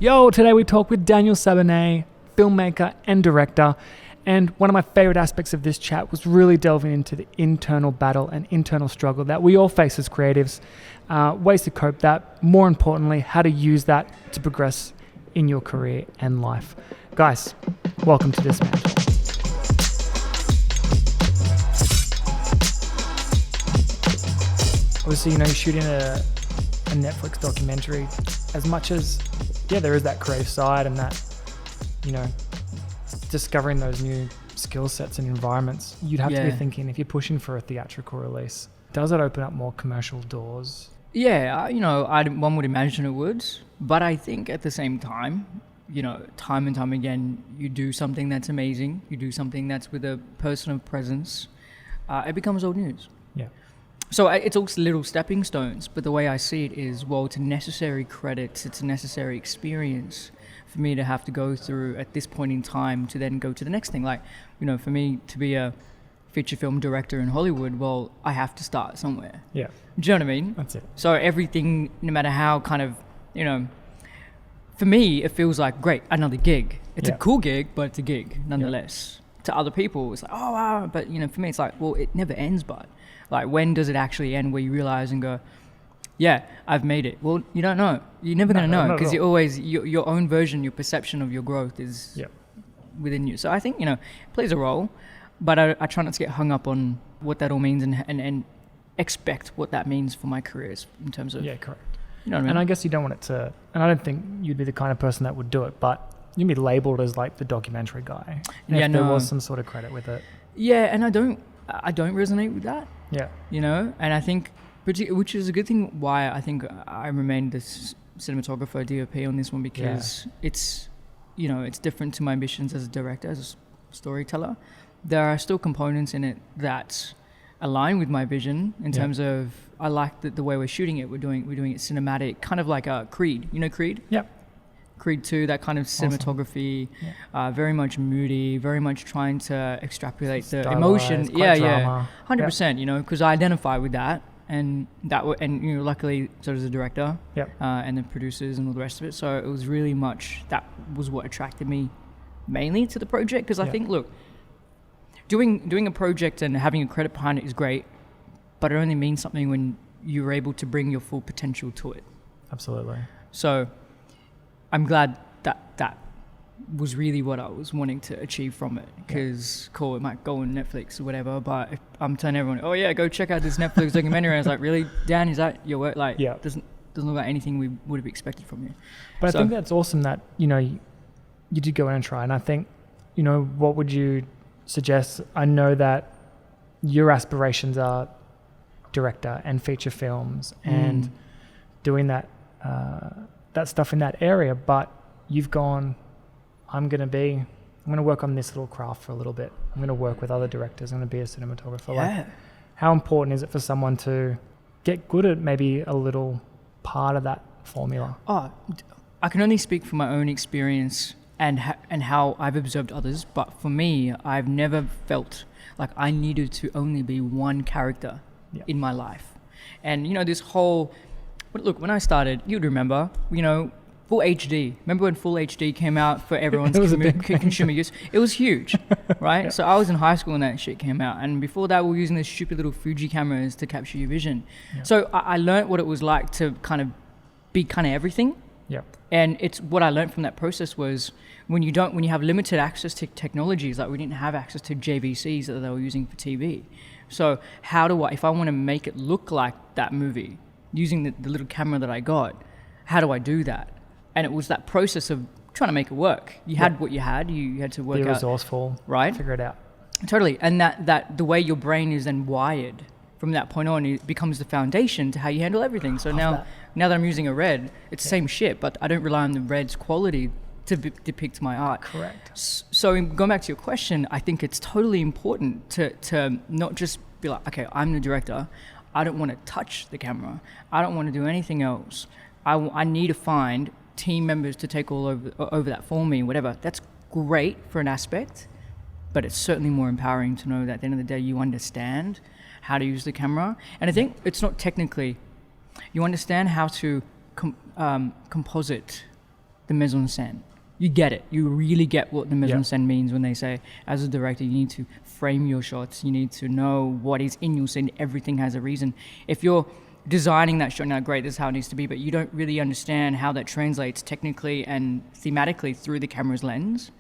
Yo, today we talk with Daniel Sabouné, filmmaker and director. And one of my favorite aspects of this chat was really delving into the internal battle and internal struggle that we all face as creatives, ways to cope that, more importantly, how to use that to progress in your career and life. Guys, welcome to Dismantle. Obviously, you're shooting a Netflix documentary. As much as, there is that creative side and that, discovering those new skill sets and environments, you'd have to be thinking, if you're pushing for a theatrical release, does it open up more commercial doors? Yeah, one would imagine it would, but I think at the same time, time and time again, you do something that's amazing, you do something that's with a person of presence, it becomes old news. Yeah. So it's all little stepping stones, but the way I see it is, it's a necessary credit, it's a necessary experience for me to have to go through at this point in time to then go to the next thing. Like, for me to be a feature film director in Hollywood, I have to start somewhere. Yeah. Do you know what I mean? That's it. So everything, no matter how kind of, for me, it feels like, great, another gig. It's a cool gig, but it's a gig nonetheless. To other people, it's like, oh, wow. But, for me, it's like, it never ends, but. Like, when does it actually end where you realize and go, yeah, I've made it? Well, you don't know. You're never going to know because you always, your own version, your perception of your growth is within you. So I think, it plays a role, but I try not to get hung up on what that all means and expect what that means for my careers in terms of... Yeah, correct. You know what I mean? And I guess you don't want it to... And I don't think you'd be the kind of person that would do it, but you'd be labelled as like the documentary guy. And if there was some sort of credit with it. Yeah, and I don't resonate with that. Yeah. And I think, which is a good thing why I think I remained this cinematographer, DOP on this one, because it's, it's different to my ambitions as a director, as a storyteller. There are still components in it that align with my vision in terms of, I like the way we're shooting it. We're doing it cinematic, kind of like a Creed. You know Creed? Yeah. Creed 2, that kind of cinematography, very much moody, very much trying to extrapolate the emotion. Drama. 100%, because I identify with that. And luckily, so does the director and the producers and all the rest of it. So it was really much, that was what attracted me mainly to the project. Because I think, look, doing a project and having a credit behind it is great, but it only means something when you're able to bring your full potential to it. Absolutely. So I'm glad that was really what I was wanting to achieve from it, because cool, it might go on Netflix or whatever, but if I'm telling everyone, oh yeah, go check out this Netflix documentary, and I was like, really, Dan, is that your work? Like, doesn't look like anything we would have expected from you. But I think that's awesome that, you did go in and try. And I think, what would you suggest? I know that your aspirations are director and feature films and doing that stuff in that area, but you've gone, I'm going to work on this little craft for a little bit. I'm going to work with other directors. I'm going to be a cinematographer. Yeah. Like, how important is it for someone to get good at maybe a little part of that formula? Oh, I can only speak from my own experience and how I've observed others. But for me, I've never felt like I needed to only be one character in my life. And, this whole... Look, when I started, you'd remember, Full HD. Remember when Full HD came out for everyone's consumer use? It was huge, right? So I was in high school when that shit came out. And before that, we were using these stupid little Fuji cameras to capture your vision. Yeah. So I learned what it was like to kind of be kind of everything. Yeah. And it's what I learned from that process was when you have limited access to technologies, like we didn't have access to JVCs that they were using for TV. So if I want to make it look like that movie, using the little camera that I got, how do I do that? And it was that process of trying to make it work. You had what you had to work out. Be resourcureful, right? Figure it out. Totally. And that the way your brain is then wired from that point on, it becomes the foundation to how you handle everything. So now that I'm using a red, it's the same shit, but I don't rely on the red's quality to depict my art. Correct. So going back to your question, I think it's totally important to not just be like, okay, I'm the director. I don't want to touch the camera. I don't want to do anything else. I need to find team members to take all over that for me, whatever. That's great for an aspect, but it's certainly more empowering to know that at the end of the day, you understand how to use the camera. And I think it's not technically, you understand how to composite the mise en scène. You get it. You really get what the mise en scène means when they say, as a director, you need to frame your shots. You need to know what is in your scene. Everything has a reason. If you're designing that shot, now great, this is how it needs to be, but you don't really understand how that translates technically and thematically through the camera's lens,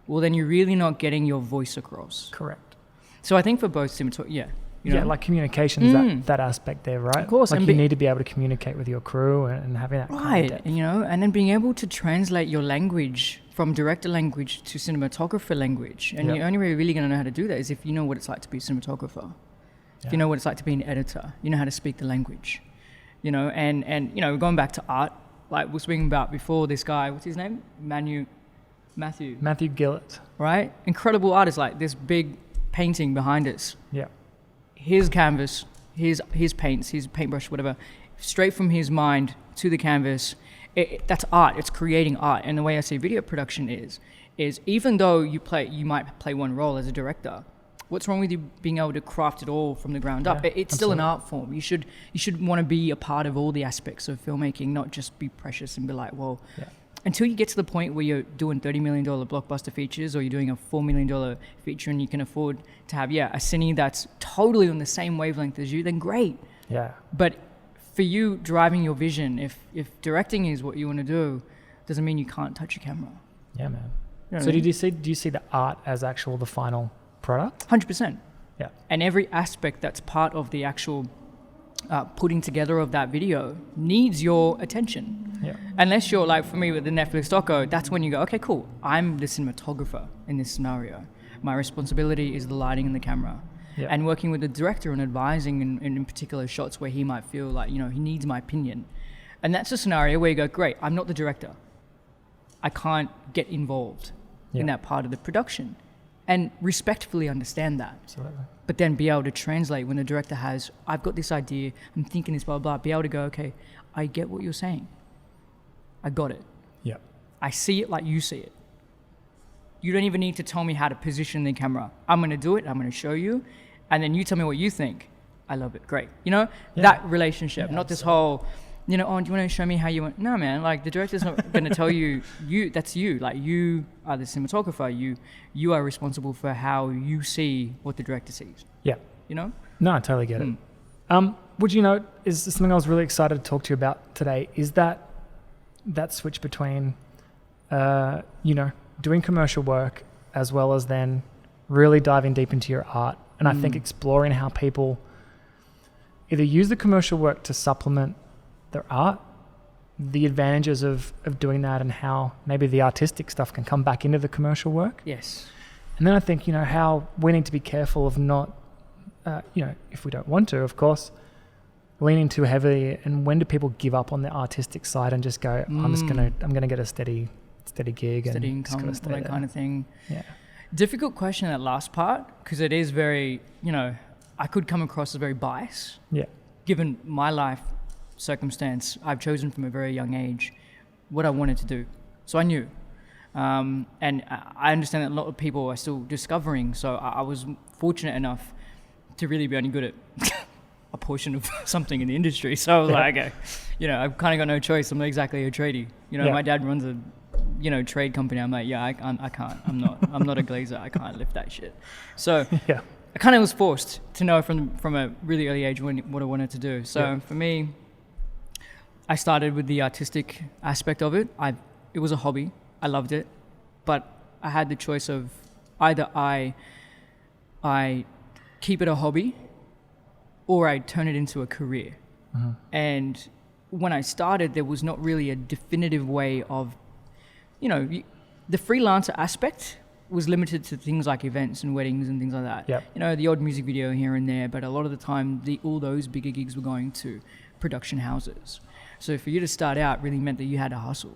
well, then you're really not getting your voice across. Correct. So I think for both cinematography, you know? Like communications, that aspect there, right? Of course. Like you need to be able to communicate with your crew and having that kind of depth. You know, and then being able to translate your language from director language to cinematographer language. And you're only really going to know how to do that is if you know what it's like to be a cinematographer. If you know what it's like to be an editor, you know how to speak the language. You know, and you know, going back to art, like we were speaking about before, this guy, what's his name? Matthew Gillett. Right? Incredible artist, like this big painting behind us. Yeah. His canvas, his paints, his paintbrush, whatever, straight from his mind to the canvas. That's art. It's creating art. And the way I see video production is even though you might play one role as a director, what's wrong with you being able to craft it all from the ground up? It's still an art form. You should want to be a part of all the aspects of filmmaking, not just be precious and be like, well, until you get to the point where you're doing $30 million blockbuster features or you're doing a $4 million feature and you can afford to have, a cine that's totally on the same wavelength as you, then great. Yeah. But for you driving your vision, if directing is what you want to do, doesn't mean you can't touch a camera. Yeah, man. You know So do you see the art as the final product? 100%. Yeah. And every aspect that's part of the actual putting together of that video needs your attention. Yeah. Unless you're like, for me with the Netflix doco, that's when you go, okay, cool. I'm the cinematographer in this scenario. My responsibility is the lighting and the camera. Yeah. And working with the director and advising in particular shots where he might feel like, you know, he needs my opinion. And that's a scenario where you go, great, I'm not the director. I can't get involved in that part of the production. And respectfully understand that. Absolutely. But then be able to translate when the director has, I've got this idea, I'm thinking this, blah, blah, blah. Be able to go, okay, I get what you're saying. I got it. Yeah. I see it like you see it. You don't even need to tell me how to position the camera. I'm going to do it. I'm going to show you. And then you tell me what you think. I love it. Great. You know, that relationship, not this whole, you know, oh, do you want to show me how you want? No, man, like the director's not going to tell you, that's you. Like you are the cinematographer. You are responsible for how you see what the director sees. Yeah. You know? No, I totally get it. Would you know, is something I was really excited to talk to you about today, is that switch between, you know, doing commercial work as well as then really diving deep into your art. And I think exploring how people either use the commercial work to supplement their art, the advantages of doing that and how maybe the artistic stuff can come back into the commercial work. Yes. And then I think, you know, how we need to be careful of not, you know, if we don't want to, of course, leaning too heavily. And when do people give up on the artistic side and just go, I'm going to get a steady gig and income, that kind of thing. Yeah. Difficult question, that last part, because it is very, you know, I could come across as very biased. Yeah. Given my life circumstance, I've chosen from a very young age what I wanted to do. So I knew. And I understand that a lot of people are still discovering. So I was fortunate enough to really be only good at a portion of something in the industry. So I was like, okay, you know, I've kind of got no choice. I'm not exactly a tradie. You know, my dad runs a, you know, trade company. I'm like, I can't. I'm not a glazer. I can't lift that shit. So I kind of was forced to know from a really early age what I wanted to do. So for me, I started with the artistic aspect of it. It was a hobby. I loved it, but I had the choice of either I keep it a hobby or I turn it into a career. Mm-hmm. And when I started, there was not really a definitive way of, you know, the freelancer aspect was limited to things like events and weddings and things like that. Yep. You know, the odd music video here and there, but a lot of the time, all those bigger gigs were going to production houses. So for you to start out really meant that you had to hustle.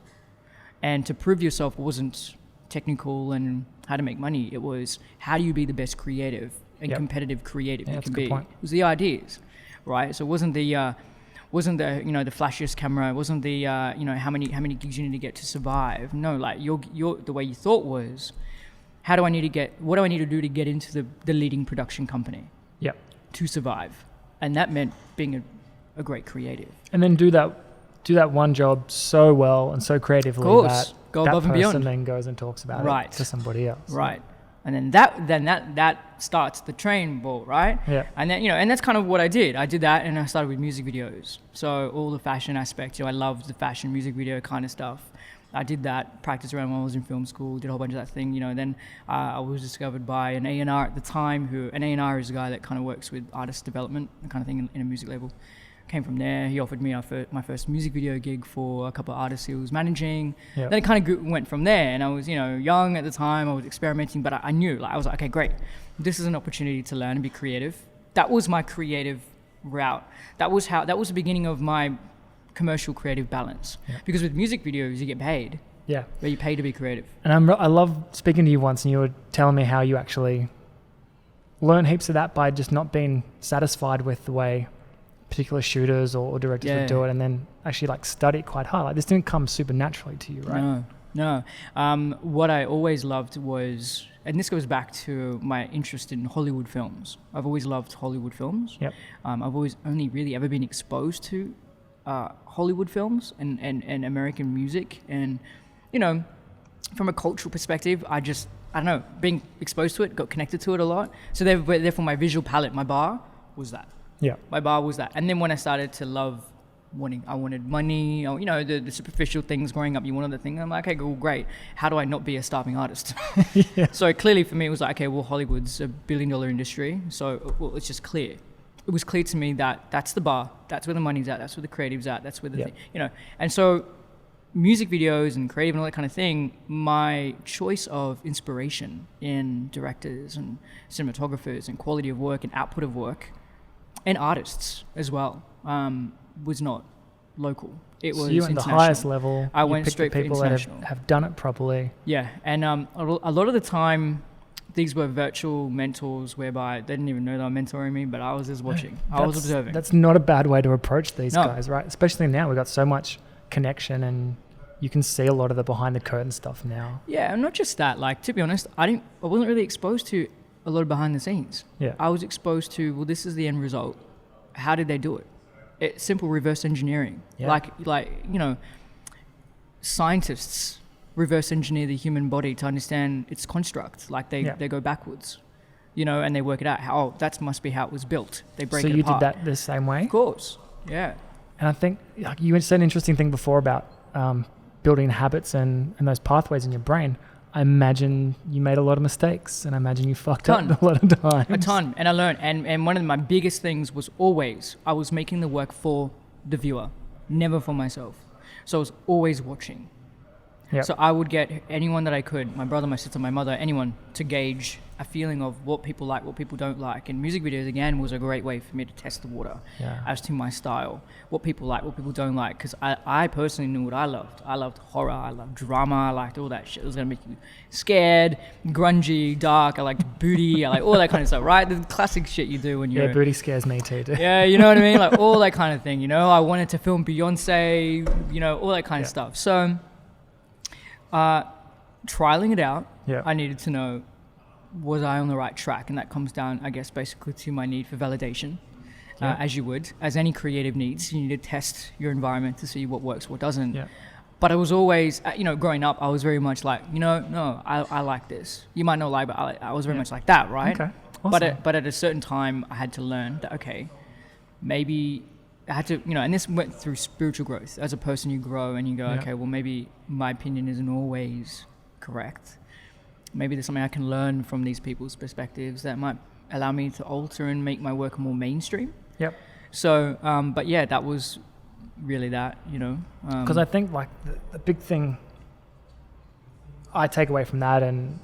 And to prove yourself wasn't technical and how to make money. It was how do you be the best creative and competitive creative you can be. It was the ideas, right? So it wasn't the you know, the flashiest camera. It wasn't the you know, how many gigs you need to get to survive. No, like your the way you thought was, what do I need to do to get into the leading production company? Yep. To survive, and that meant being a great creative. And then do that do that one job so well and so creatively that go that above and person beyond. then goes and talks about Right. it to somebody else. Right. And then that starts the train ball, right? Yeah. And then, and that's kind of what I did. I did that, and I started with music videos. So all the fashion aspects, I loved the fashion music video kind of stuff. I did that, practiced around when I was in film school, did a whole bunch of that thing, Then I was discovered by an A&R at the time, an A&R is a guy that kind of works with artist development, that kind of thing in a music label. Came from there. He offered me my first music video gig for a couple of artists he was managing. Yeah. Then it kind of went from there, and I was, young at the time. I was experimenting, but I knew, I was like, okay, great. This is an opportunity to learn and be creative. That was my creative route. That was the beginning of my commercial creative balance. Yeah. Because with music videos, you get paid. Yeah. But you pay to be creative. And I love speaking to you once, and you were telling me how you actually learn heaps of that by just not being satisfied with the way particular shooters or directors would do it, and then actually study it quite hard. This didn't come super naturally to you, right? No. What I always loved was, and this goes back to my interest in Hollywood films. I've always loved Hollywood films. Yep. I've always only really ever been exposed to Hollywood films and American music, and from a cultural perspective, I don't know, being exposed to it, got connected to it a lot. So therefore my visual palette, my bar was that. Yeah. My bar was that. And then when I started to I wanted money, the superficial things growing up, you wanted the thing. I'm like, okay, cool, great. How do I not be a starving artist? Yeah. So clearly for me, it was like, okay, well, Hollywood's a $1 billion industry. So it's just clear. It was clear to me that that's the bar. That's where the money's at. That's where the creative's at. That's where the thing, And so music videos and creative and all that kind of thing, my choice of inspiration in directors and cinematographers and quality of work and output of work and artists as well, was not local. It was so you went international. the highest level. I you went picked straight the for people that international. have done it properly. Yeah, and a lot of the time, these were virtual mentors whereby they didn't even know they were mentoring me, but I was just watching. I was observing. That's not a bad way to approach these No. guys, right? Especially now, we've got so much connection, and you can see a lot of the behind the curtain stuff now. Yeah, and not just that. To be honest, I wasn't really exposed to a lot of behind the scenes. Yeah. I was exposed to, well, this is the end result. How did they do it? It's simple reverse engineering. Yeah. Scientists reverse engineer the human body to understand its construct. They go backwards, and they work it out. That must be how it was built. They break it apart. So you did that the same way? Of course, yeah. And I think you said an interesting thing before about building habits and those pathways in your brain. I imagine you made a lot of mistakes, and I imagine you fucked up a lot of times. A ton, and I learned. And one of my biggest things was always, I was making the work for the viewer, never for myself. So I was always watching. Yep. So I would get anyone that I could, my brother, my sister, my mother, anyone, to gauge a feeling of what people like, what people don't like. And music videos, again, was a great way for me to test the water as to my style, what people like, what people don't like. Because I personally knew what I loved. I loved horror, I loved drama, I liked all that shit. It was going to make you scared, grungy, dark. I liked booty, I like all that kind of stuff, right? The classic shit you do when you're... Yeah, booty scares me too. Yeah, you know what I mean? All that kind of thing, I wanted to film Beyonce, all that kind of stuff. So... trialing it out, I needed to know, was I on the right track? And that comes down, I guess, basically to my need for validation, as you would. As any creative needs, you need to test your environment to see what works, what doesn't. Yeah. But I was always, growing up, I was very much like, no, I like this. You might not like, but I was very much like that, right? Okay. Awesome. But at a certain time, I had to learn that, okay, maybe... I had to, and this went through spiritual growth. As a person, you grow and you go, okay, well, maybe my opinion isn't always correct. Maybe there's something I can learn from these people's perspectives that might allow me to alter and make my work more mainstream. Yep. So, but yeah, that was really that, Because I think the big thing I take away from that, and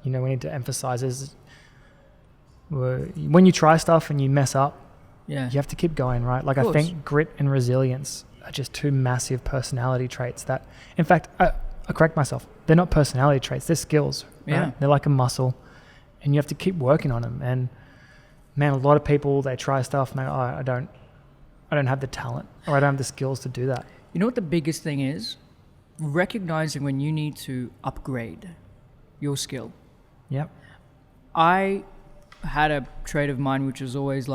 we need to emphasize, is when you try stuff and you mess up, you have to keep going, right? I think grit and resilience are just two massive personality traits that, in fact, I correct myself, they're not personality traits, they're skills. Right? Yeah. They're like a muscle, and you have to keep working on them. And man, a lot of people, they try stuff and they go, I don't have the talent, or I don't have the skills to do that. You know what the biggest thing is? Recognizing when you need to upgrade your skill. Yep. I had a trait of mine which was always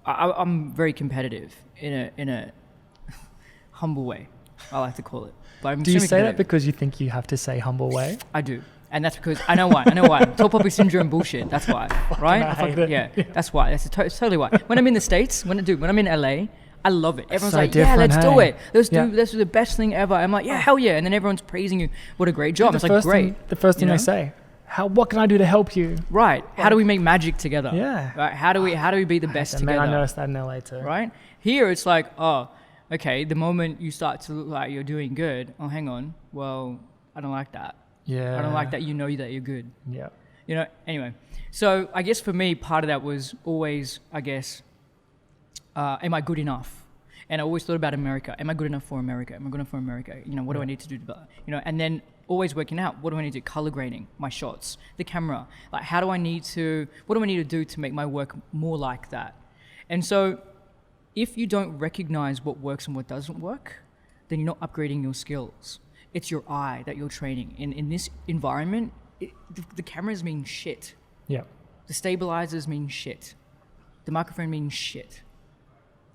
I'm very competitive in a humble way, I like to call it. But I'm Do you extremely say that competitive. because you think you have to say humble way? I do. And that's because I know why. Tall poppy syndrome bullshit. That's why, right? I hate it. Yeah, that's why. That's totally why. When I'm in the States, when I'm in LA, I love it. Everyone's so like, yeah, let's different, do hey? it. Let's do this is the best thing ever. I'm like, yeah, hell yeah. And then everyone's praising you. What a great job. It's like, great. The first thing you know? they say, what can I do to help you? Right. How do we make magic together? Yeah. Right. How do we be the best And together? man, I noticed that in LA too. Right? Here it's like, oh, okay, the moment you start to look like you're doing good, oh, hang on, well, I don't like that. Yeah. I don't like that you know that you're good. Yeah. You know, anyway. So I guess for me, part of that was always, I guess, am I good enough? And I always thought about America. Am I good enough for America? Am I good enough for America? You know, what do I need to do to, you know, and then always working out, what do I need to do? Color grading, my shots, the camera. Like, what do I need to do to make my work more like that? And so if you don't recognize what works and what doesn't work, then you're not upgrading your skills. It's your eye that you're training. In this environment, the cameras mean shit. Yeah. The stabilizers mean shit. The microphone means shit.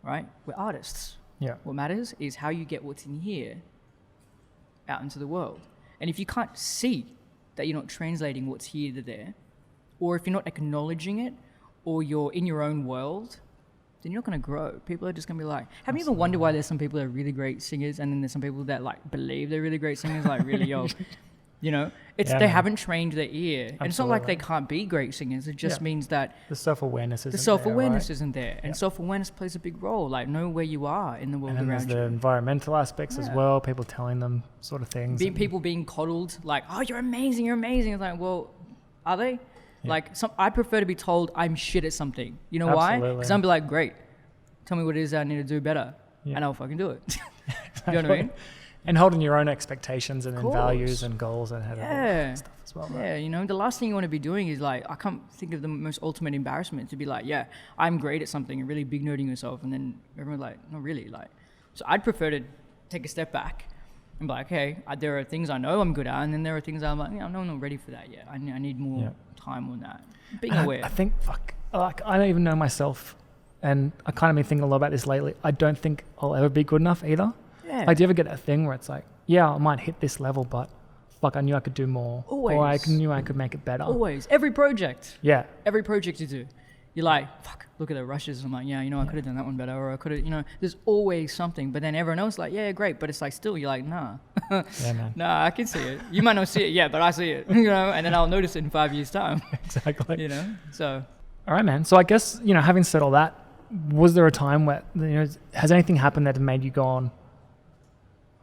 Right? We're artists. Yeah. What matters is how you get what's in here out into the world. And if you can't see that you're not translating what's here to there, or if you're not acknowledging it, or you're in your own world, then you're not going to grow. People are just going to be like, have you ever wondered why there's some people that are really great singers and then there's some people that like believe they're really great singers, like really, you know, they haven't trained their ear. And it's not like they can't be great singers. It just means that the self-awareness isn't there. And self-awareness plays a big role. Like, know where you are in the world and around there's you. the environmental aspects as well, people telling them sort of things. People being coddled, like, oh, you're amazing. It's like, well, are they? Yeah. Like, I prefer to be told I'm shit at something. You know why? Because I'll be like, great, tell me what it is I need to do better, and I'll fucking do it. You know what I mean? And holding your own expectations and then values and goals and how to stuff as well. Right? Yeah, you know, the last thing you want to be doing is like, I can't think of the most ultimate embarrassment to be like, yeah, I'm great at something and really big nerding yourself, and then everyone's like, not really, like. So I'd prefer to take a step back and be like, okay, there are things I know I'm good at, and then there are things I'm like, yeah, I'm not ready for that yet. I need more time on that. Being aware. I think, I don't even know myself, and I kind of been thinking a lot about this lately. I don't think I'll ever be good enough either. Yeah. Like, do you ever get that thing where it's like, yeah, I might hit this level, but fuck, I knew I could do more. Always. Or I knew I could make it better. Always. Every project. Yeah. Every project you do. You're like, fuck, look at the rushes. I'm like, yeah, you know, I could have done that one better. Or I could have, you know, there's always something. But then everyone else is like, yeah, great. But it's like, still, you're like, nah. Yeah, man. Nah, I can see it. You might not see it yet, but I see it. You know, and then I'll notice it in 5 years' time. Exactly. You know, so. All right, man. So I guess, you know, having said all that, was there a time where, you know, has anything happened that made you go on,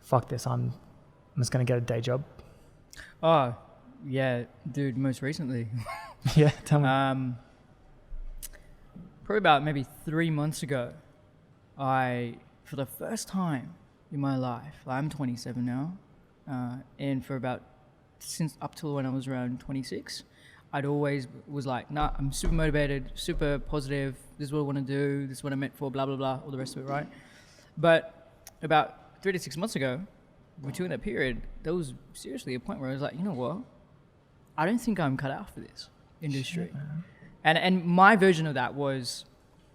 fuck this, I'm just going to get a day job? Oh, yeah, dude, most recently. Yeah, tell me. Probably about maybe 3 months ago, for the first time in my life, I'm 27 now, and since up till when I was around 26, I'd always was like, nah, I'm super motivated, super positive, this is what I want to do, this is what I'm meant for, blah, blah, blah, all the rest of it, right? But about 3 to 6 months ago, between that period, there was seriously a point where I was like, you know what? I don't think I'm cut out for this industry. Shit, and my version of that was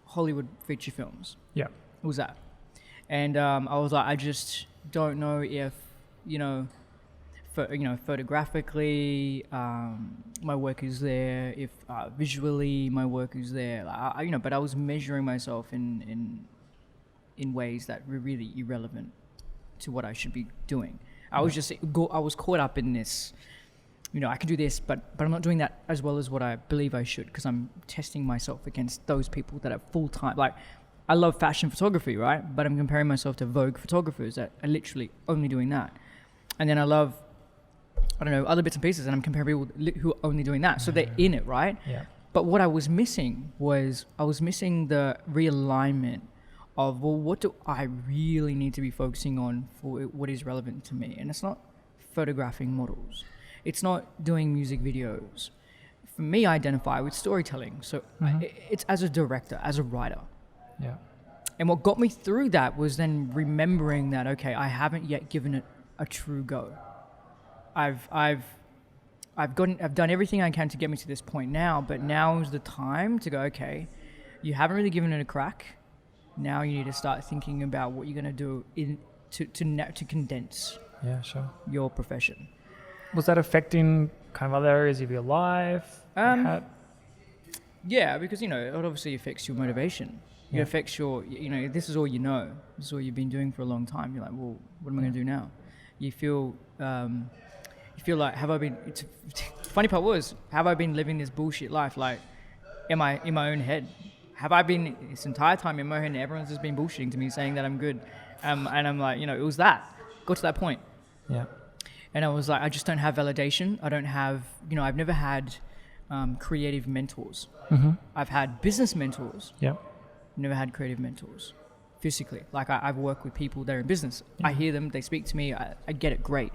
Hollywood feature films. Yeah. It was that. And I was like, I just don't know if, photographically, my work is there, if visually my work is there. But I was measuring myself in ways that were really irrelevant to what I should be doing. I was caught up in this, I can do this, but I'm not doing that as well as what I believe I should, because I'm testing myself against those people that are full-time. Like, I love fashion photography, right? But I'm comparing myself to Vogue photographers that are literally only doing that. And then I love, other bits and pieces, and I'm comparing people who are only doing that. So they're in it, right? Yeah. But what I was missing was the realignment of, well, what do I really need to be focusing on for what is relevant to me? And it's not photographing models. It's not doing music videos. For me, I identify with storytelling. So it's as a director, as a writer. Yeah. And what got me through that was then remembering that, okay, I haven't yet given it a true go. I've done everything I can to get me to this point now, but now is the time to go, okay, you haven't really given it a crack. Now you need to start thinking about what you're going to do to condense Yeah, sure. your profession. Was that affecting kind of other areas of your life? Yeah, because it obviously affects your motivation. It Yeah. affects your, this is all you know. This is all you've been doing for a long time. You're like, well, what am I going to do now? You feel like, have I been? Funny part was, have I been living this bullshit life? Like, am I in my own head? Have I been this entire time in my head? And everyone's just been bullshitting to me, saying that I'm good, and I'm like, it was that. Got to that point. Yeah. And I was like, I just don't have validation. I don't have, I've never had creative mentors. Mm-hmm. I've had business mentors. Yeah. Never had creative mentors physically. Like I've worked with people that are in business. Yeah. I hear them, they speak to me, I get it, great.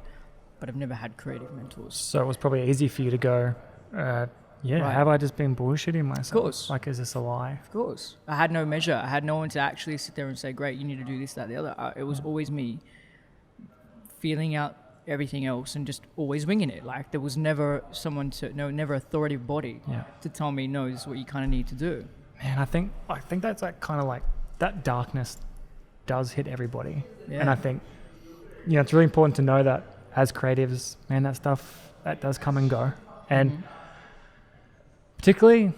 But I've never had creative mentors. So it was probably easy for you to go, right. Have I just been bullshitting myself? Of course. Like, is this a lie? Of course. I had no measure. I had no one to actually sit there and say, great, you need to do this, that, the other. It was always me feeling out everything else and just always winging it. Like there was never someone never authoritative body to tell me, no, this is what you kind of need to do. Man, I think that's like kind of like that darkness does hit everybody. Yeah. And I think, it's really important to know that as creatives, man, that stuff, that does come and go. And particularly,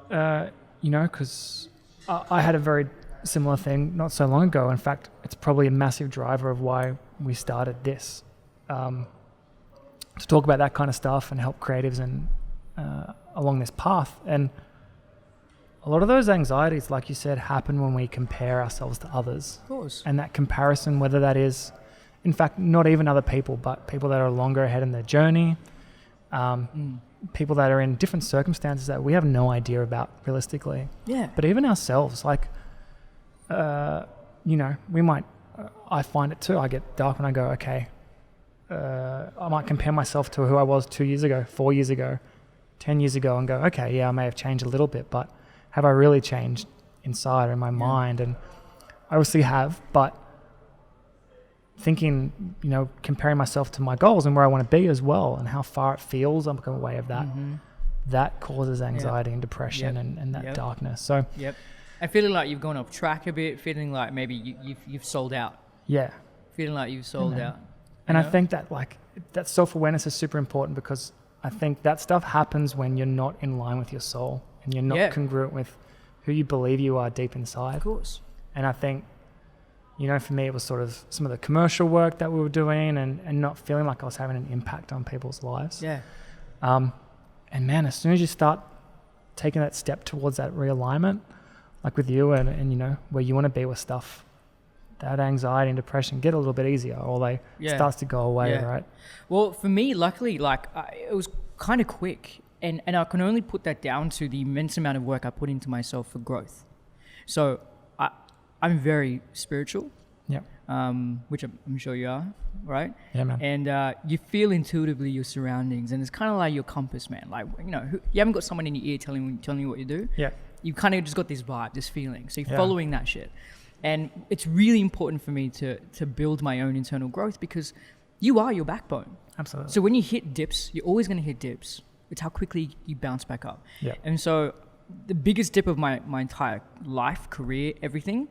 because I had a very similar thing not so long ago. In fact, it's probably a massive driver of why we started this, to talk about that kind of stuff and help creatives and along this path. And a lot of those anxieties, like you said, happen when we compare ourselves to others. Of course. And that comparison, whether that is, in fact, not even other people, but people that are longer ahead in their journey, people that are in different circumstances that we have no idea about realistically. Yeah. But even ourselves, like, we might, I find it too, I get dark when I go, okay, I might compare myself to who I was 2 years ago, 4 years ago, 10 years ago and go, okay, yeah, I may have changed a little bit, but have I really changed inside or in my mind? And I obviously have, but thinking, comparing myself to my goals and where I want to be as well and how far it feels, I'm becoming aware of that. That causes anxiety and depression and that darkness. So, and feeling like you've gone off track a bit, feeling like maybe you've sold out. Yeah. Feeling like you've sold out. And I think that that self-awareness is super important because I think that stuff happens when you're not in line with your soul and you're not congruent with who you believe you are deep inside. Of course. And I think, for me, it was sort of some of the commercial work that we were doing and not feeling like I was having an impact on people's lives. Yeah. And man, as soon as you start taking that step towards that realignment, like with you and where you want to be with stuff, that anxiety and depression get a little bit easier or starts to go away, right? Well, for me, luckily, it was kind of quick. And I can only put that down to the immense amount of work I put into myself for growth. So I'm very spiritual, which I'm sure you are, right? Yeah, man. And you feel intuitively your surroundings, and it's kind of like your compass, man. Like, you haven't got someone in your ear telling you what you do. Yeah. You kind of just got this vibe, this feeling. So you're following that shit. And it's really important for me to build my own internal growth because you are your backbone. Absolutely. So when you hit dips, you're always going to hit dips. It's how quickly you bounce back up. Yeah. And so the biggest dip of my entire life, career, everything,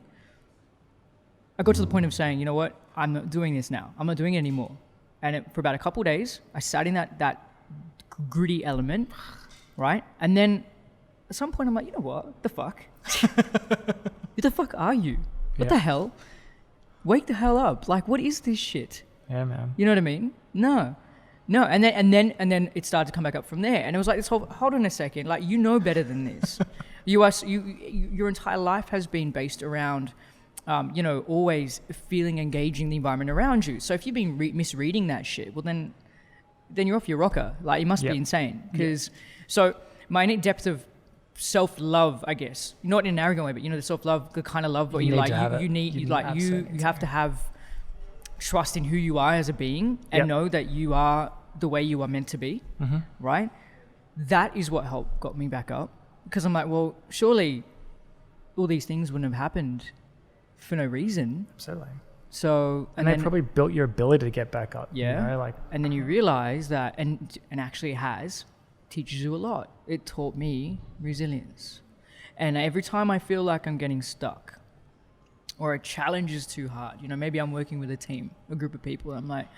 I got to the point of saying, you know what, I'm not doing this now. I'm not doing it anymore. And for about a couple of days, I sat in that gritty element, right? And then at some point, I'm like, you know what, the fuck? Who the fuck are you? What the hell? Wake the hell up. Like, what is this shit? Yeah, man. You know what I mean? No. And then it started to come back up from there. And it was like this whole, hold on a second. Like, you know better than this. Your entire life has been based around, always feeling engaging the environment around you. So if you've been misreading that shit, well, then you're off your rocker. Like, you must be insane. Because, so my innate depth of self-love, I guess, not in an arrogant way, but the self-love, the kind of love where you have to have trust in who you are as a being and know that you are the way you are meant to be, right? That is what got me back up, because I'm like, well, surely all these things wouldn't have happened for no reason. Absolutely. So and they probably built your ability to get back up. And then you realize that, and actually it has teaches you a lot. It taught me resilience. And every time I feel like I'm getting stuck, or a challenge is too hard. You know, maybe I'm working with a team, a group of people. I'm like,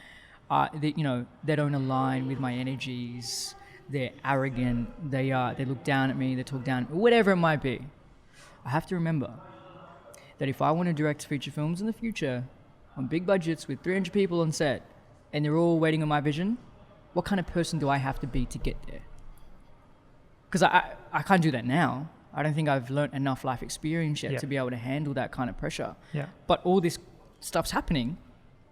they don't align with my energies. They're arrogant. They look down at me. They talk down, whatever it might be. I have to remember that if I want to direct feature films in the future on big budgets with 300 people on set and they're all waiting on my vision, what kind of person do I have to be to get there? Because I can't do that now. I don't think I've learned enough life experience yet to be able to handle that kind of pressure. Yeah. But all this stuff's happening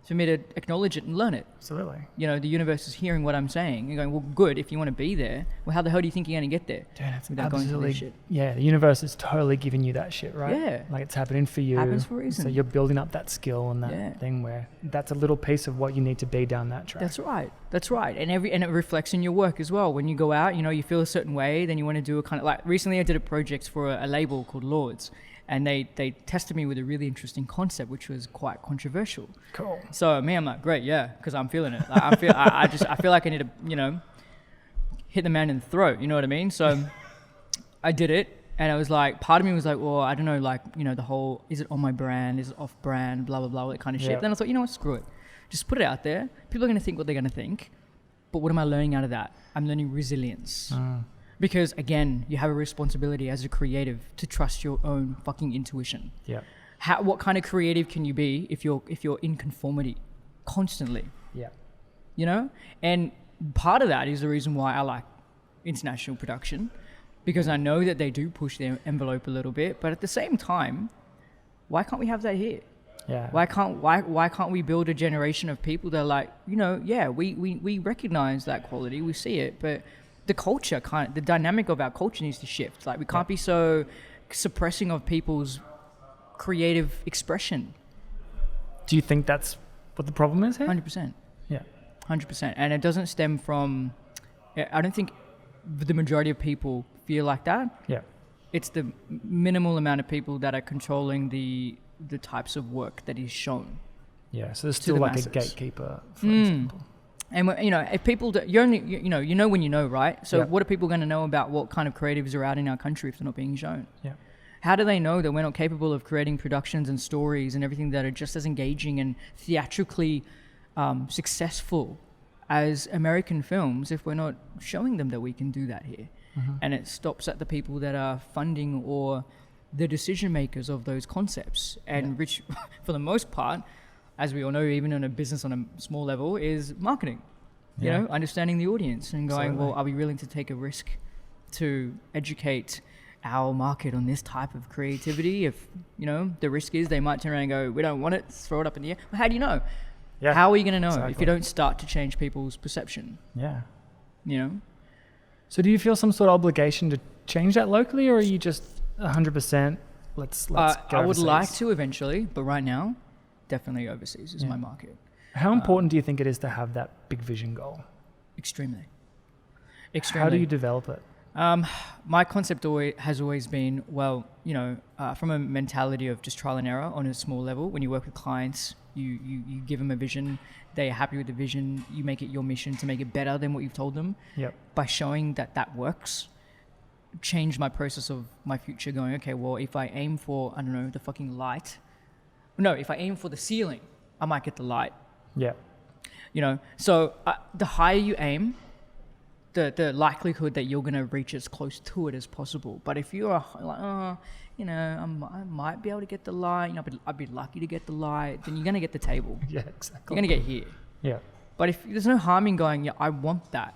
for me to acknowledge it and learn it. Absolutely. You know, the universe is hearing what I'm saying and going, well, good, if you want to be there, well, how the hell do you think you're going to get there? Dude, it's absolutely, shit? Yeah, the universe is totally giving you that shit, right? Yeah. Like it's happening for you. Happens for a reason. So you're building up that skill and that thing where that's a little piece of what you need to be down that track. That's right. And it reflects in your work as well. When you go out, you know, you feel a certain way, then you want to do a kind of like, recently I did a project for a label called Lords. And they tested me with a really interesting concept, which was quite controversial. Cool. So me, I'm like, great, yeah, because I'm feeling it. Like, I feel like I need to, you know, hit the man in the throat. You know what I mean? So I did it, and I was like, part of me was like, well, I don't know, like, you know, the whole, is it on my brand? Is it off brand? Blah blah blah, all that kind of shit. Then I thought, you know what, screw it, just put it out there. People are going to think what they're going to think, but what am I learning out of that? I'm learning resilience. Because again, you have a responsibility as a creative to trust your own fucking intuition. Yeah. What kind of creative can you be if you're in conformity constantly? Yeah. You know? And part of that is the reason why I like international production, because I know that they do push their envelope a little bit, but at the same time, why can't we have that here? Yeah. Why can't we build a generation of people that are like, you know, yeah, we recognize that quality, we see it, but the culture the dynamic of our culture needs to shift. Like we can't be so suppressing of people's creative expression. Do you think that's what the problem is here? 100%. Yeah. 100%. And it doesn't stem from, I don't think the majority of people feel like that. Yeah. It's the minimal amount of people that are controlling the types of work that is shown. Yeah. So there's still like masses. A gatekeeper, for example. And you know, if people you know when you know, right? So what are people going to know about what kind of creatives are out in our country if they're not being shown? Yeah. How do they know that we're not capable of creating productions and stories and everything that are just as engaging and theatrically successful as American films if we're not showing them that we can do that here? And it stops at the people that are funding or the decision makers of those concepts. And which, for the most part, as we all know, even in a business on a small level, is marketing. You know, understanding the audience and going, well, are we willing to take a risk to educate our market on this type of creativity? If, you know, the risk is they might turn around and go, we don't want it, throw it up in the air. Well, how do you know? Yeah. How are you going to know if you don't start to change people's perception? Yeah. You know? So do you feel some sort of obligation to change that locally, or are you just 100% let's go I would overseas? like to eventually, but right now, definitely overseas is my market. How important do you think it is to have that big vision goal? Extremely. How do you develop it? My concept has always been, well, you know, from a mentality of just trial and error on a small level. When you work with clients, you give them a vision, they are happy with the vision, you make it your mission to make it better than what you've told them. Yep. By showing that works, change my process of my future going, okay, well, if I aim for, I don't know, the fucking light. No, if I aim for the ceiling, I might get the light. Yeah. You know, so the higher you aim, the likelihood that you're going to reach as close to it as possible. But if you're like, you know, I might be able to get the light, you know, I'd be lucky to get the light, then you're going to get the table. Yeah, exactly. You're going to get here. Yeah. But if there's no harm in going, yeah, I want that.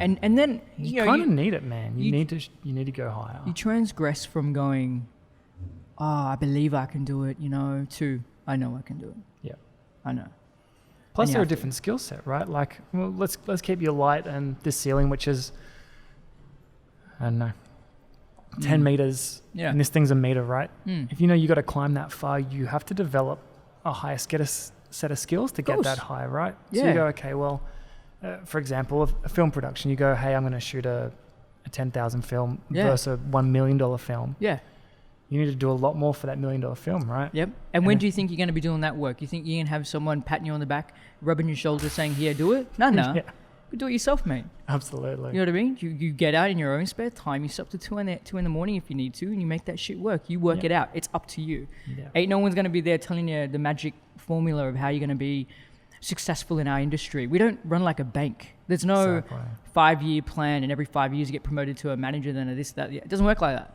And then, you kind of need it, man. You need to go higher. You transgress from going, I believe I can do it, you know, to I know I can do it. Yeah. I know. Plus, they're a different skill set, right? Like, well, let's keep your light and this ceiling, which is, I don't know, 10 meters. Yeah. And this thing's a meter, right? If you know you got to climb that far, you have to develop a higher set of skills to get that high, right? Yeah. So you go, okay, well, for example, a film production, you go, hey, I'm going to shoot a 10,000 film versus a $1 million film. Yeah. You need to do a lot more for that $1 million film, right? Yep. And when do you think you're going to be doing that work? You think you're going to have someone patting you on the back, rubbing your shoulder saying, here, do it? No. Yeah. go do it yourself, mate. Absolutely. You know what I mean? You get out in your own spare time. You stay up to 2 in the morning if you need to, and you make that shit work. You work it out. It's up to you. Yeah. Ain't no one's going to be there telling you the magic formula of how you're going to be successful in our industry. We don't run like a bank. There's no 5-year plan and every 5 years you get promoted to a manager, then a this, that. It doesn't work like that.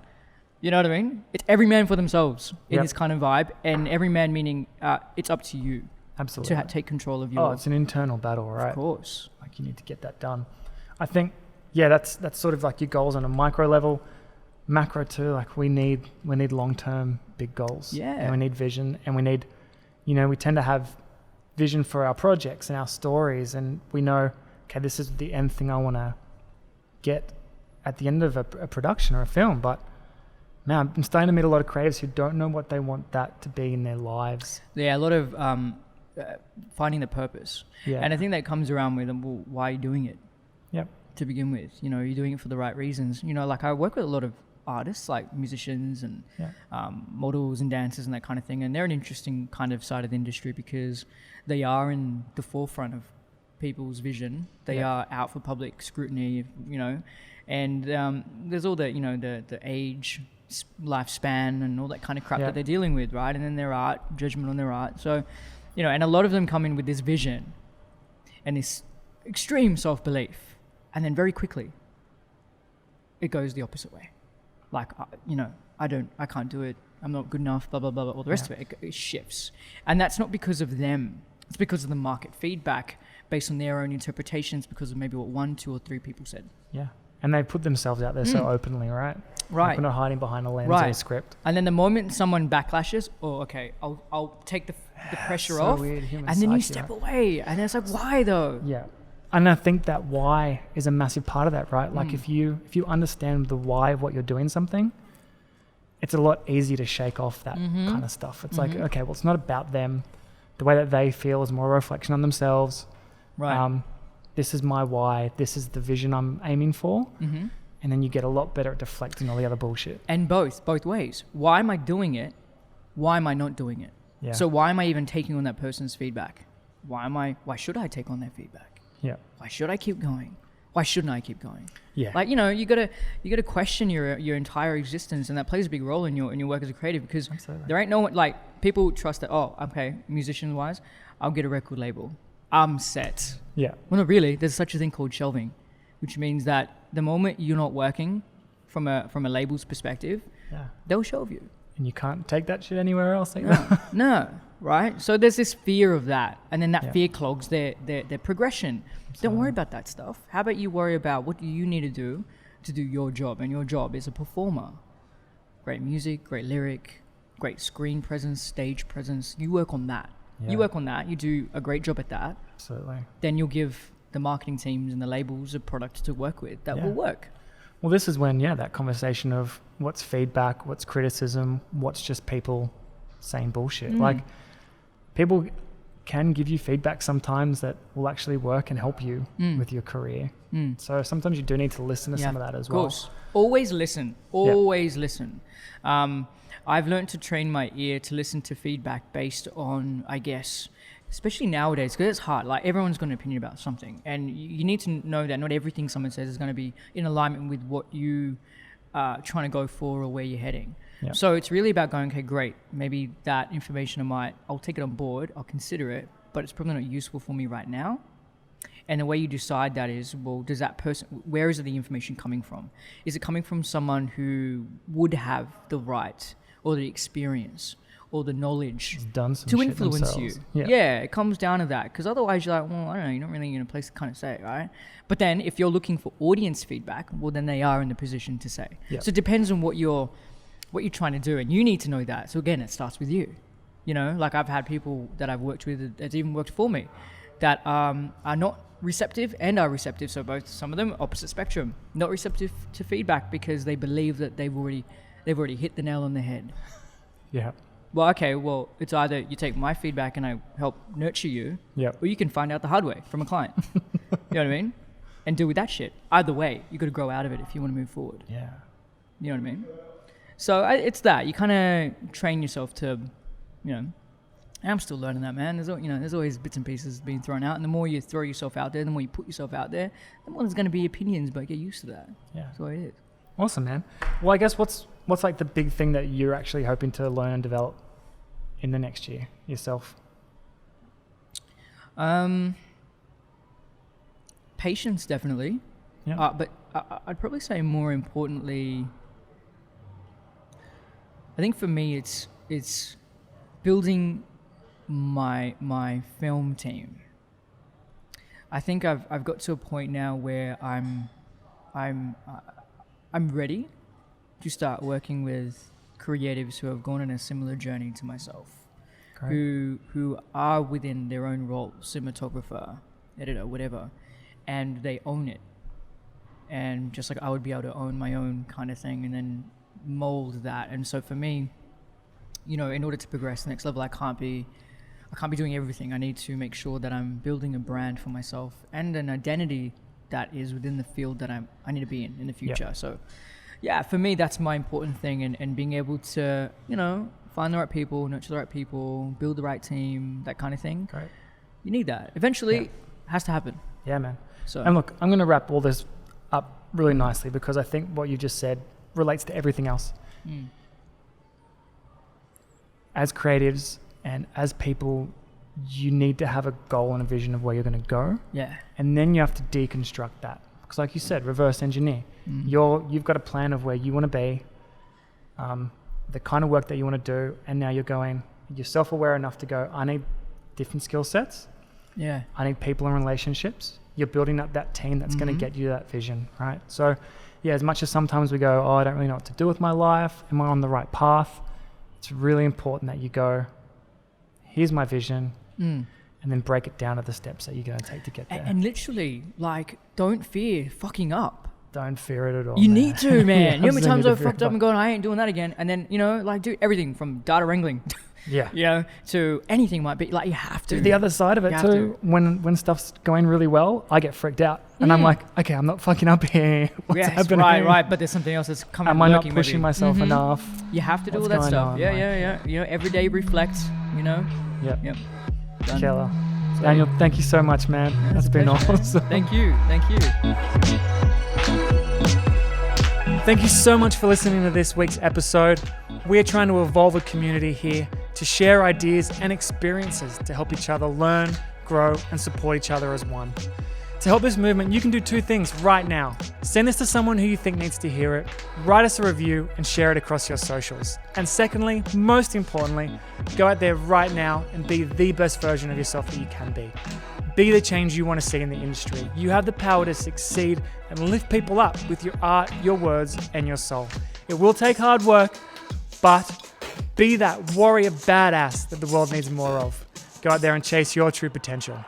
You know what I mean? It's every man for themselves in this kind of vibe, and every man meaning it's up to you. Absolutely. To take control of your... it's an internal battle, right? Of course. Like you need to get that done. I think, that's sort of like your goals on a micro level. Macro too, like we need long-term big goals. Yeah. And we need vision, and we need, we tend to have vision for our projects and our stories, and we know, okay, this is the end thing I want to get at the end of a production or a film. But man, I'm starting to meet a lot of creatives who don't know what they want that to be in their lives. Yeah, a lot of finding the purpose. Yeah. And I think that comes around with, well, why are you doing it? Yep. To begin with, you're doing it for the right reasons. Like I work with a lot of artists, like musicians and models and dancers and that kind of thing. And they're an interesting kind of side of the industry because they are in the forefront of people's vision. They are out for public scrutiny, and there's all the age, lifespan and all that kind of crap that they're dealing with, right? And then their art, judgment on their art. So, and a lot of them come in with this vision and this extreme self-belief, and then very quickly it goes the opposite way. Like, I can't do it. I'm not good enough, blah, blah, blah, blah. All the rest of it shifts. And that's not because of them. It's because of the market feedback based on their own interpretations, because of maybe what 1, 2, or 3 people said. Yeah. And they put themselves out there so openly, right? Right. Like we're not hiding behind a lens or a script. And then the moment someone backlashes, I'll take the pressure off. Weird, and then you step away. And it's like, why though? Yeah. And I think that why is a massive part of that, right? Like if you understand the why of what you're doing something, it's a lot easier to shake off that kind of stuff. It's like, okay, well, it's not about them. The way that they feel is more a reflection on themselves. Right. This is my why. This is the vision I'm aiming for. Mm-hmm. And then you get a lot better at deflecting all the other bullshit. And both ways. Why am I doing it? Why am I not doing it? Yeah. So why am I even taking on that person's feedback? Why should I take on their feedback? Yeah. Why should I keep going? Why shouldn't I keep going? Yeah. Like, you gotta question your entire existence, and that plays a big role in your work as a creative, because there ain't no one, like, people trust that, oh, okay, musician wise, I'll get a record label. I'm set. Yeah. Well, not really. There's such a thing called shelving, which means that the moment you're not working from a label's perspective, they'll shelve you. And you can't take that shit anywhere else either. No, right? So there's this fear of that, and then that fear clogs their progression. Don't worry about that stuff. How about you worry about what you need to do your job, and your job is a performer. Great music, great lyric, great screen presence, stage presence. You work on that. Yeah. You work on that. You do a great job at that. Absolutely. Then you'll give the marketing teams and the labels a product to work with that will work. Well, this is when, that conversation of what's feedback, what's criticism, what's just people saying bullshit. Like, people can give you feedback sometimes that will actually work and help you with your career. So sometimes you do need to listen to some of that as well. Of course. Always listen. Always listen. I've learned to train my ear to listen to feedback based on, I guess, especially nowadays, because it's hard. Like, everyone's got an opinion about something, and you need to know that not everything someone says is going to be in alignment with what you are trying to go for or where you're heading. Yep. So it's really about going, okay, great, maybe that information I'll take it on board, I'll consider it, but it's probably not useful for me right now. And the way you decide that is, well, does that person, where is the information coming from? Is it coming from someone who would have the right or the experience or the knowledge to influence you? Yeah, it comes down to that. Because otherwise you're like, well, I don't know, you're not really in a place to kind of say it, right? But then if you're looking for audience feedback, well, then they are in the position to say. Yep. So it depends on what you're trying to do, and you need to know that. So again, it starts with you. Like, I've had people that I've worked with that's even worked for me that are not receptive and are receptive. So both, some of them opposite spectrum, not receptive to feedback because they believe that they've already hit the nail on the head. Yeah. Well, okay, it's either you take my feedback and I help nurture you, or you can find out the hard way from a client. You know what I mean? And deal with that shit. Either way, you got to grow out of it if you want to move forward. Yeah. You know what I mean? So it's that. You kind of train yourself to, I'm still learning that, man. There's always bits and pieces being thrown out, and the more you throw yourself out there, the more you put yourself out there, the more there's going to be opinions. But get used to that. Yeah, that's what it is. Awesome, man. Well, I guess what's like the big thing that you're actually hoping to learn and develop in the next year yourself? Patience, definitely. Yeah. But I'd probably say more importantly, I think for me it's building my film team. I think I've got to a point now where I'm ready to start working with creatives who have gone on a similar journey to myself. Great. Who are within their own role, cinematographer, editor, whatever, and they own it. And just like I would be able to own my own kind of thing and then mold that. And so for me, in order to progress to the next level, I can't be doing everything. I need to make sure that I'm building a brand for myself and an identity that is within the field that I need to be in the future. Yep. So yeah, for me, that's my important thing, and being able to, find the right people, nurture the right people, build the right team, that kind of thing. Great. You need that. Eventually, it has to happen. Yeah, man. So, and look, I'm going to wrap all this up really nicely because I think what you just said relates to everything else. As creatives and as people, you need to have a goal and a vision of where you're going to go. Yeah. And then you have to deconstruct that. Because like you said, reverse engineer. You've got a plan of where you want to be, the kind of work that you want to do, and now you're self-aware enough to go, I need different skill sets. Yeah. I need people and relationships. You're building up that team that's going to get you that vision, right? So yeah, as much as sometimes we go, I don't really know what to do with my life. Am I on the right path? It's really important that you go, here's my vision, and then break it down to the steps that you're going to take to get there. And literally, don't fear fucking up. Don't fear it at all. You need to, man. You know how many times I've fucked up up and gone, I ain't doing that again. And then, do everything from data wrangling, to anything might be. You have to. The other side of it too, when stuff's going really well, I get freaked out. And I'm like, okay, I'm not fucking up here. What's happening? Right. But there's something else that's coming. Am I not pushing myself enough? You have to do all that stuff. Yeah. Every day reflect, Yep. Done. Killer. Daniel, thank you so much, man. Yeah, that's been pleasure, awesome. Thank you. Thank you so much for listening to this week's episode. We're trying to evolve a community here to share ideas and experiences to help each other learn, grow, and support each other as one. To help this movement, you can do two things right now. Send this to someone who you think needs to hear it, write us a review, and share it across your socials. And secondly, most importantly, go out there right now and be the best version of yourself that you can be. Be the change you want to see in the industry. You have the power to succeed and lift people up with your art, your words, and your soul. It will take hard work, but be that warrior badass that the world needs more of. Go out there and chase your true potential.